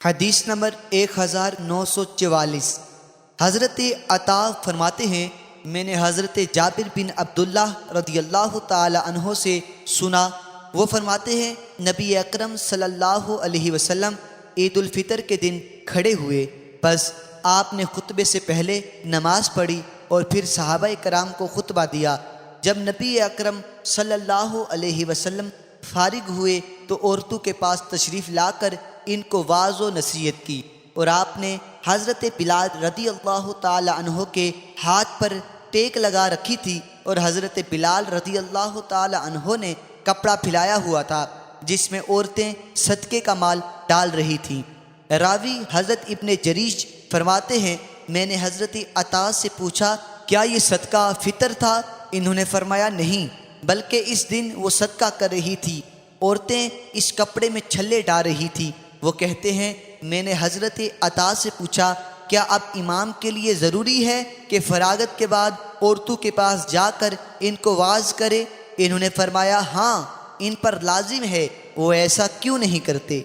حدیث نمبر 1944۔ حضرت عطا فرماتے ہیں میں نے حضرت جابر بن عبداللہ رضی اللہ تعالی عنہ سے سنا، وہ فرماتے ہیں نبی اکرم صلی اللہ علیہ وسلم عید الفطر کے دن کھڑے ہوئے، بس آپ نے خطبے سے پہلے نماز پڑھی اور پھر صحابہ کرام کو خطبہ دیا۔ جب نبی اکرم صلی اللہ علیہ وسلم فارغ ہوئے تو عورتوں کے پاس تشریف لا کر ان کو واعظ و نصیحت کی، اور آپ نے حضرت بلال رضی اللہ تعالی عنہ کے ہاتھ پر ٹیک لگا رکھی تھی، اور حضرت بلال رضی اللہ تعالی عنہ نے کپڑا پھیلایا ہوا تھا جس میں عورتیں صدقے کا مال ڈال رہی تھیں۔ راوی حضرت ابن جریج فرماتے ہیں میں نے حضرت عطا سے پوچھا کیا یہ صدقہ فطر تھا؟ انہوں نے فرمایا نہیں، بلکہ اس دن وہ صدقہ کر رہی تھی، عورتیں اس کپڑے میں چھلے ڈال رہی تھی۔ وہ کہتے ہیں میں نے حضرت عطا سے پوچھا کیا اب امام کے لیے ضروری ہے کہ فراغت کے بعد عورتوں کے پاس جا کر ان کو واعظ کرے؟ انہوں نے فرمایا ہاں، ان پر لازم ہے، وہ ایسا کیوں نہیں کرتے؟